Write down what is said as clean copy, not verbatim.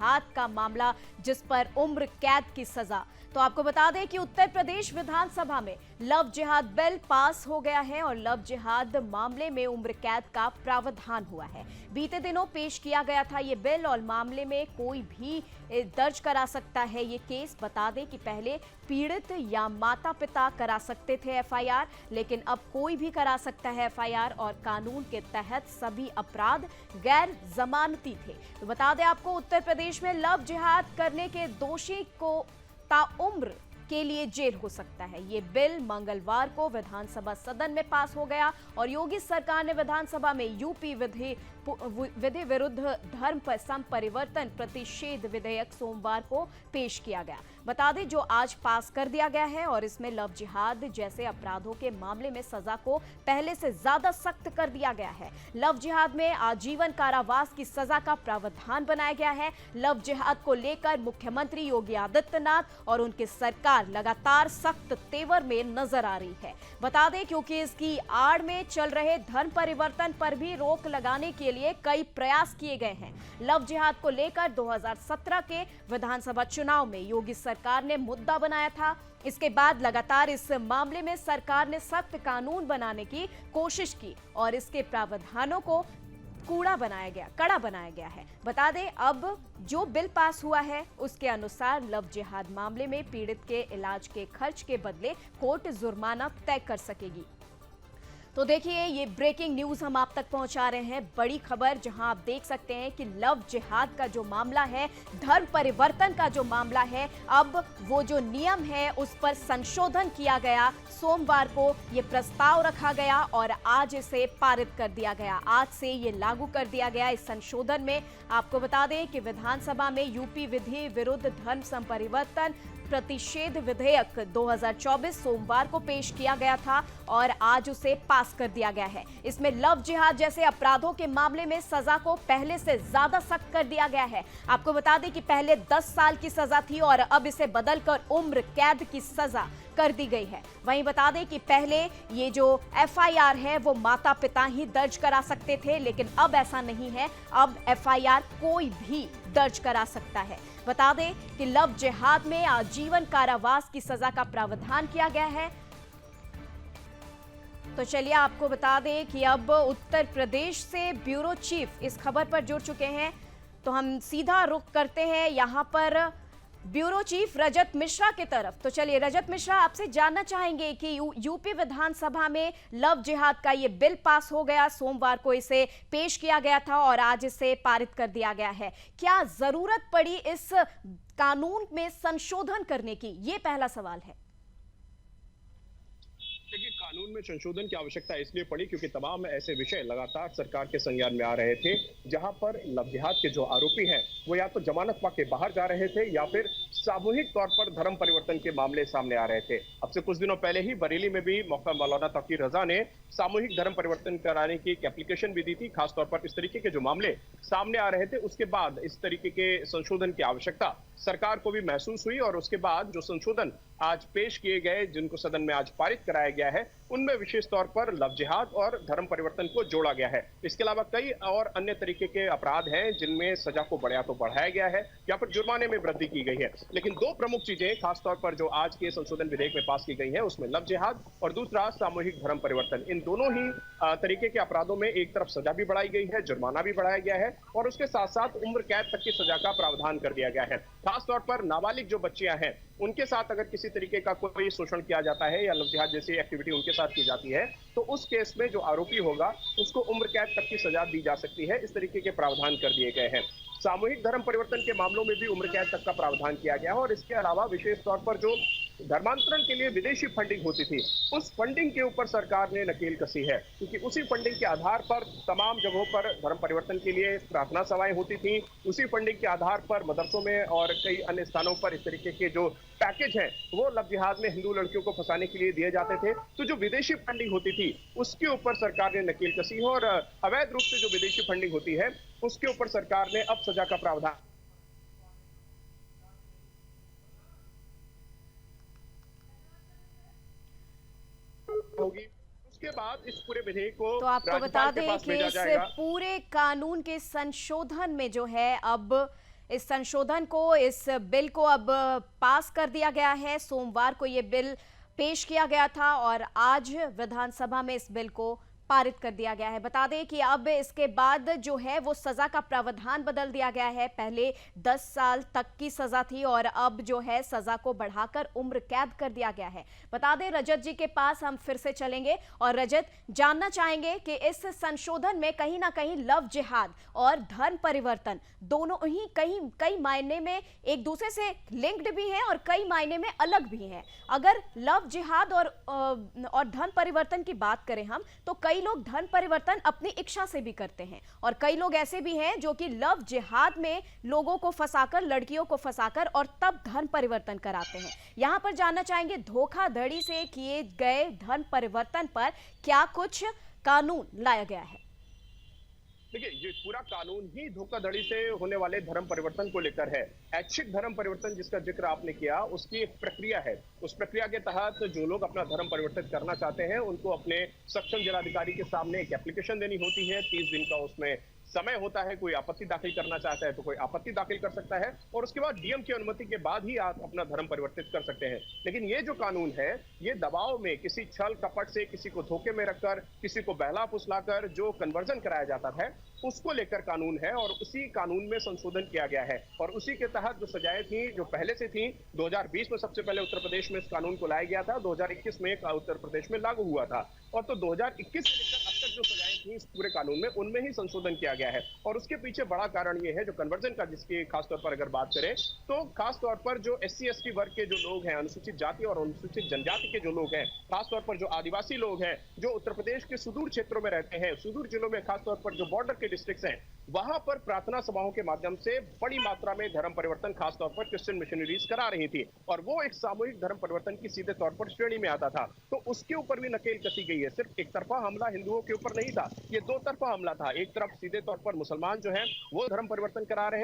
जिहाद का मामला, जिस पर उम्र कैद की सजा। तो आपको बता दें कि उत्तर प्रदेश विधानसभा में लव जिहाद बिल पास हो गया है और लव जिहाद मामले में उम्र कैद का प्रावधान हुआ है। बीते दिनों पेश किया गया था ये बिल और मामले में कोई भी दर्ज करा सकता है ये केस। बता दें कि पहले पीड़ित या माता पिता करा सकते थे एफआईआर, लेकिन अब कोई भी करा सकता है एफआईआर और कानून के तहत सभी अपराध गैर जमानती थे। तो बता दें आपको, उत्तर प्रदेश में लव जिहाद करने के दोषी को ताउम्र के लिए जेल हो सकता है। ये बिल मंगलवार को विधानसभा सदन में पास हो गया और योगी सरकार ने विधानसभा में यूपी विधि विरुद्ध धर्म पर संपरिवर्तन प्रतिषेध विधेयक सोमवार को पेश किया गया। बता दें जो आज पास कर दिया गया है और इसमें लव जिहाद जैसे अपराधों के मामले में सजा को पहले से ज्यादा सख्त कर दिया गया है। लव जिहाद में आजीवन कारावास की सजा का प्रावधान बनाया गया है। लव जिहाद को लेकर मुख्यमंत्री योगी आदित्यनाथ और उनकी सरकार लगातार सख्त तेवर में नजर आ रही है। बता दें क्योंकि इसकी आड़ में चल रहे धर्म परिवर्तन पर भी रोक लगाने के लिए कई प्रयास किए गए हैं। लव जिहाद को लेकर 2017 के विधानसभा चुनाव में योगी सरकार ने मुद्दा बनाया था। इसके बाद लगातार इस मामले में सरकार ने सख्त कानून बनाने की कोशिश की और इसके प्रावधानों को कड़ा बनाया गया है। बता दें अब जो बिल पास हुआ है उसके अनुसार लव जिहाद मामले में पीड़ित के इलाज के खर्च के बदले कोर्ट जुर्माना तय कर सकेगी। तो देखिए ये ब्रेकिंग न्यूज हम आप तक पहुंचा रहे हैं, बड़ी खबर, जहां आप देख सकते हैं कि लव जिहाद का जो मामला है, धर्म परिवर्तन का जो मामला है, अब वो जो नियम है उस पर संशोधन किया गया। सोमवार को ये प्रस्ताव रखा गया और आज इसे पारित कर दिया गया। आज से ये लागू कर दिया गया। इस संशोधन में आपको बता दें कि विधानसभा में यूपी विधि विरुद्ध धर्म संपरिवर्तन प्रतिषेध विधेयक 2024 सोमवार को पेश किया गया था और आज उसे पास कर दिया गया है। इसमें लव जिहाद जैसे अपराधों के मामले में सजा को पहले से ज्यादा सख्त कर दिया गया है। आपको बता दें कि पहले 10 साल की सजा थी और अब इसे बदलकर उम्र कैद की सजा कर दी गई है। वहीं बता दें कि पहले ये जो एफआईआर है वो माता पिता ही दर्ज करा सकते थे, लेकिन अब ऐसा नहीं है। अब एफआईआर कोई भी दर्ज करा सकता है। बता दें कि लव जिहाद में आजीवन कारावास की सजा का प्रावधान किया गया है। तो चलिए आपको बता दें कि अब उत्तर प्रदेश से ब्यूरो चीफ इस खबर पर जुड़ चुके हैं, तो हम सीधा रुख करते हैं यहां पर ब्यूरो चीफ रजत मिश्रा की तरफ। तो चलिए रजत मिश्रा, आपसे जानना चाहेंगे कि यूपी विधानसभा में लव जिहाद का ये बिल पास हो गया, सोमवार को इसे पेश किया गया था और आज इसे पारित कर दिया गया है। क्या जरूरत पड़ी इस कानून में संशोधन करने की, ये पहला सवाल है। देखिए, कानून में संशोधन की आवश्यकता इसलिए पड़ी क्योंकि तमाम ऐसे विषय लगातार सरकार के संज्ञान में आ रहे थे जहां पर लव जिहाद के जो आरोपी हैं वो या तो जमानत पा के बाहर जा रहे थे या फिर सामूहिक तौर पर धर्म परिवर्तन के मामले सामने आ रहे थे। अब से कुछ दिनों पहले ही बरेली में भी मौलाना तौकीर रजा ने सामूहिक धर्म परिवर्तन कराने की एक एप्लीकेशन भी दी थी। खासतौर पर इस तरीके के जो मामले सामने आ रहे थे उसके बाद इस तरीके के संशोधन की आवश्यकता सरकार को भी महसूस हुई और उसके बाद जो संशोधन आज पेश किए गए, जिनको सदन में आज पारित कराया गया है, उनमें विशेष तौर पर लव जिहाद और धर्म परिवर्तन को जोड़ा गया है। इसके अलावा कई और अन्य तरीके के अपराध हैं जिनमें सजा को बढ़ाया गया है या फिर जुर्माने में वृद्धि की गई है। लेकिन दो प्रमुख चीजें खासतौर पर जो आज के संशोधन विधेयक में पास की गई है उसमें लव जिहाद और दूसरा सामूहिक धर्म परिवर्तन, इन दोनों ही तरीके के अपराधों में एक तरफ सजा भी बढ़ाई गई है, जुर्माना भी बढ़ाया गया है और उसके साथ साथ उम्र कैद तक की सजा का प्रावधान कर दिया गया है। खासतौर पर नाबालिग जो बच्चियां हैं उनके साथ अगर किसी तरीके का कोई शोषण किया जाता है या लव जिहाद जैसी एक्टिविटी उनके साथ की जाती है तो उस केस में जो आरोपी होगा उसको उम्र कैद तक की सजा दी जा सकती है। इस तरीके के प्रावधान कर दिए गए हैं। सामूहिक धर्म परिवर्तन के मामलों में भी उम्र कैद तक का प्रावधान किया गया है और इसके अलावा विशेष तौर पर जो धर्मांतरण के लिए विदेशी फंडिंग होती थी उस फंडिंग के ऊपर सरकार ने नकेल कसी है, क्योंकि उसी फंडिंग के आधार पर तमाम जगहों पर धर्म परिवर्तन के लिए प्रार्थना सभाएं होती थी। उसी फंडिंग के आधार पर मदरसों में और कई अन्य स्थानों पर इस तरीके के जो पैकेज हैं वो लव जिहाद में हिंदू लड़कियों को फंसाने के लिए दिए जाते थे। तो जो विदेशी फंडिंग होती थी उसके ऊपर सरकार ने नकेल कसी है और अवैध रूप से जो विदेशी फंडिंग होती है उसके ऊपर सरकार ने अब सजा का प्रावधान होगी। उसके बाद इस पूरे विधेयक को तो आपको बता दें कि इस पूरे कानून के संशोधन में जो है अब इस संशोधन को, इस बिल को अब पास कर दिया गया है। सोमवार को ये बिल पेश किया गया था और आज विधानसभा में इस बिल को पारित कर दिया गया है। बता दें कि अब इसके बाद जो है वो सजा का प्रावधान बदल दिया गया है। पहले 10 साल तक की सजा थी और अब जो है सजा को बढ़ाकर उम्र कैद कर दिया गया है। बता दें रजत जी के पास हम फिर से चलेंगे और रजत, जानना चाहेंगे कि इस संशोधन में कहीं ना कहीं लव जिहाद और धर्म परिवर्तन दोनों ही कई मायने में एक दूसरे से लिंक्ड भी हैं और कई मायने में अलग भी हैं। अगर लव जिहाद और धर्म परिवर्तन की बात करें हम, तो कई लोग धर्म परिवर्तन अपनी इच्छा से भी करते हैं और कई लोग ऐसे भी हैं जो कि लव जिहाद में लोगों को फंसाकर, लड़कियों को फंसाकर और तब धर्म परिवर्तन कराते हैं। यहां पर जानना चाहेंगे धोखाधड़ी से किए गए धर्म परिवर्तन पर क्या कुछ कानून लाया गया है। देखिए, ये पूरा कानून ही धोखाधड़ी से होने वाले धर्म परिवर्तन को लेकर है। ऐच्छिक धर्म परिवर्तन जिसका जिक्र आपने किया, उसकी एक प्रक्रिया है। उस प्रक्रिया के तहत जो लोग अपना धर्म परिवर्तन करना चाहते हैं, उनको अपने सक्षम जिलाधिकारी के सामने एक एप्लीकेशन देनी होती है। 30 दिन का उसमें समय होता है। कोई आपत्ति दाखिल करना चाहता है तो कोई आपत्ति दाखिल कर सकता है और उसके बाद डीएम की अनुमति के बाद ही आप अपना धर्म परिवर्तित कर सकते हैं। लेकिन ये जो कानून है, ये दबाव में, किसी छल कपट से, किसी को धोखे में रखकर, किसी को बहला फुसलाकर जो कन्वर्जन कराया जाता है, उसको लेकर कानून है और उसी कानून में संशोधन किया गया है। और उसी के तहत जो सजाएं थी, जो पहले से थी, 2020 में सबसे पहले उत्तर प्रदेश में इस कानून को लाया गया था, 2021 में उत्तर प्रदेश में लागू हुआ था और तो 2021 से लेकर अब तक जो सजाएं थी इस पूरे कानून में, उनमें ही संशोधन किया गया है। और उसके पीछे बड़ा कारण ये है, जो कन्वर्जन का, जिसकी खासतौर पर अगर बात करें तो खासतौर पर जो SC/ST वर्ग के जो लोग हैं, अनुसूचित जाति और अनुसूचित जनजाति के जो लोग हैं, खासतौर पर जो आदिवासी लोग हैं, जो उत्तर प्रदेश के सुदूर क्षेत्रों में रहते हैं, सुदूर जिलों में खासतौर पर जो बॉर्डर के डिस्ट्रिक्ट्स हैं, वहां पर प्रार्थना सभाओं के माध्यम से बड़ी मात्रा में धर्म परिवर्तन खासतौर पर क्रिश्चियन मिशनरीज करा रही थी और वो एक सामूहिक धर्म परिवर्तन की सीधे तौर पर श्रेणी में आता था। तो उसके ऊपर भी नकेल कसी गई है। सिर्फ एक तरफा हमला हिंदुओं के ऊपर नहीं था, ये दो तरफा हमला था। एक तरफ सीधे तौर पर मुसलमान जो हैं वो धर्म परिवर्तन करा रहे